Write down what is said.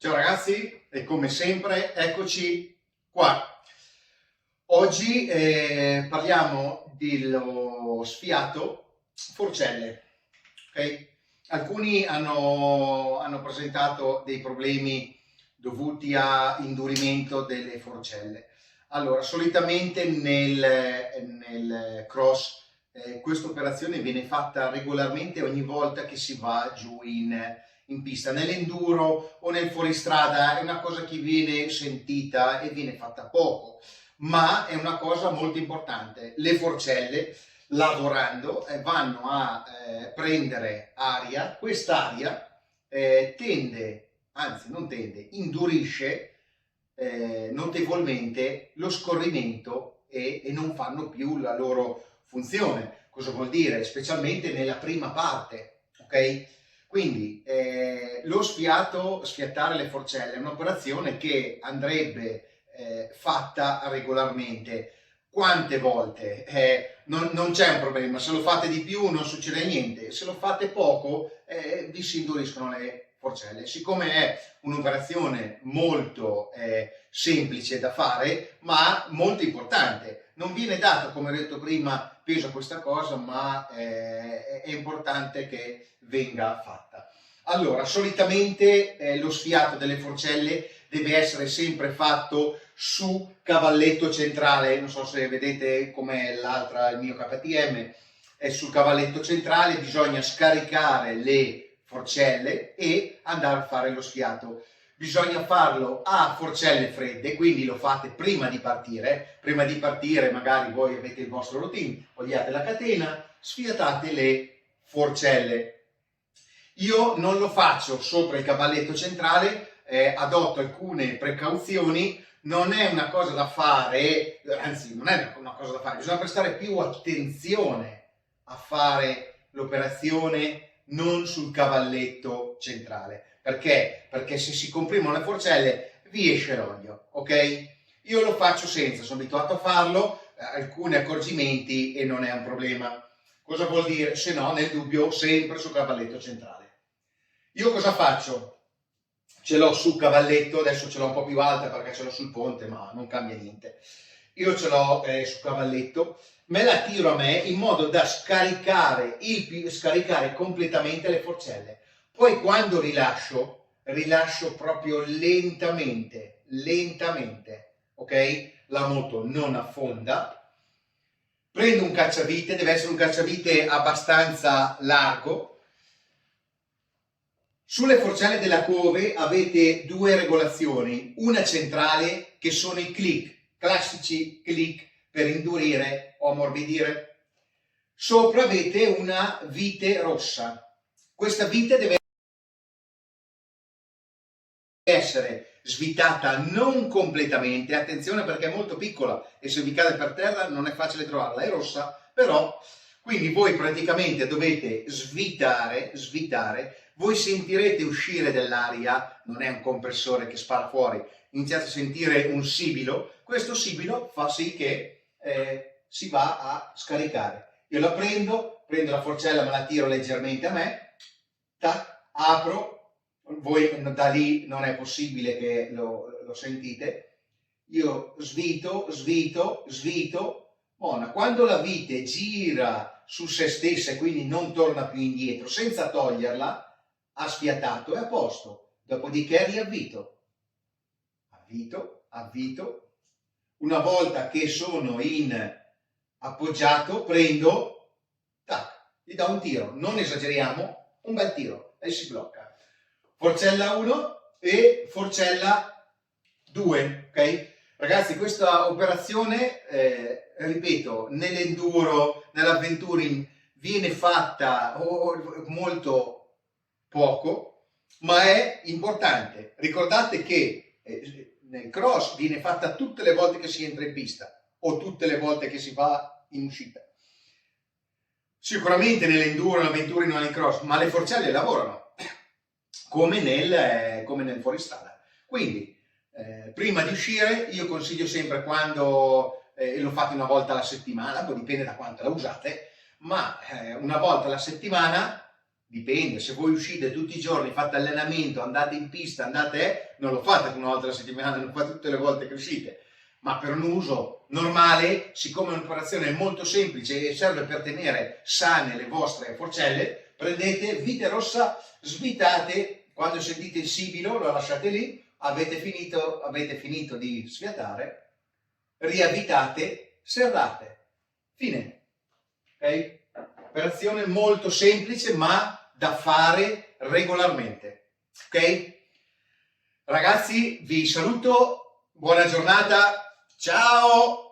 Ciao ragazzi, e come sempre eccoci qua. Oggi parliamo dello sfiato forcelle. Ok? Alcuni hanno presentato dei problemi dovuti a indurimento delle forcelle. Allora, solitamente nel cross questa operazione viene fatta regolarmente ogni volta che si va giù in pista. Nell'enduro o nel fuoristrada è una cosa che viene sentita e viene fatta poco, ma è una cosa molto importante. Le forcelle, lavorando, vanno a prendere aria. Quest'aria indurisce notevolmente lo scorrimento e non fanno più la loro funzione. Cosa vuol dire? Specialmente nella prima parte, ok? Quindi sfiattare le forcelle è un'operazione che andrebbe fatta regolarmente. Quante volte? Non c'è un problema, se lo fate di più non succede niente, se lo fate poco vi si induriscono le forcelle. Siccome è un'operazione molto semplice da fare, ma molto importante, non viene dato, come ho detto prima, peso a questa cosa, ma è importante che venga fatta. Allora, solitamente lo sfiato delle forcelle deve essere sempre fatto su cavalletto centrale. Non so se vedete com'è il mio KTM, è sul cavalletto centrale, bisogna scaricare le forcelle e andare a fare lo sfiato. Bisogna farlo a forcelle fredde, quindi lo fate prima di partire. Prima di partire magari voi avete il vostro routine, togliate la catena, sfiatate le forcelle. Io non lo faccio sopra il cavalletto centrale, adotto alcune precauzioni. Non è una cosa da fare, anzi non è una cosa da fare, bisogna prestare più attenzione a fare l'operazione non sul cavalletto centrale. Perché? Perché se si comprimono le forcelle vi esce l'olio, ok? Io lo faccio senza, sono abituato a farlo, alcuni accorgimenti e non è un problema. Cosa vuol dire? Se no, nel dubbio, sempre sul cavalletto centrale. Io cosa faccio? Ce l'ho sul cavalletto, adesso ce l'ho un po' più alta perché ce l'ho sul ponte, ma non cambia niente. Io ce l'ho sul cavalletto, me la tiro a me in modo da scaricare completamente le forcelle. Poi quando rilascio proprio lentamente, ok? La moto non affonda. Prendo un cacciavite, deve essere un cacciavite abbastanza largo. Sulle forcelle della Cove avete due regolazioni, una centrale che sono i click, classici click per indurire o ammorbidire. Sopra avete una vite rossa. Questa vite deve essere svitata non completamente, attenzione perché è molto piccola e se vi cade per terra non è facile trovarla, è rossa, però quindi voi praticamente dovete svitare, voi sentirete uscire dell'aria, non è un compressore che spara fuori, iniziate a sentire un sibilo, questo sibilo fa sì che si va a scaricare. Io la prendo la forcella, me la tiro leggermente a me, tac, apro, voi da lì non è possibile che lo sentite, io svito, buona. Quando la vite gira su se stessa e quindi non torna più indietro, senza toglierla, ha sfiatato, è a posto. Dopodiché riavvito, avvito. Una volta che sono in appoggiato, prendo, tac, gli do un tiro. Non esageriamo, un bel tiro e si blocca. Forcella 1 e forcella 2, ok? Ragazzi, questa operazione, ripeto, nell'enduro, nell'avventuring viene fatta molto poco, ma è importante. Ricordate che nel cross viene fatta tutte le volte che si entra in pista o tutte le volte che si va in uscita. Sicuramente nell'enduro, nell'avventuring, non nel cross, ma le forcelle lavorano come nel fuoristrada. Quindi prima di uscire io consiglio sempre, quando lo fate una volta alla settimana, poi dipende da quanto la usate, ma una volta alla settimana dipende, se voi uscite tutti i giorni, fate allenamento, andate in pista, non lo fate una volta alla settimana, non fate tutte le volte che uscite, ma per un uso normale, siccome è un'operazione molto semplice e serve per tenere sane le vostre forcelle, prendete vite rossa, svitate, quando sentite il sibilo lo lasciate lì, avete finito di sfiatare, riavvitate, serrate, fine, ok? Operazione molto semplice ma da fare regolarmente, ok? Ragazzi, vi saluto, buona giornata, ciao!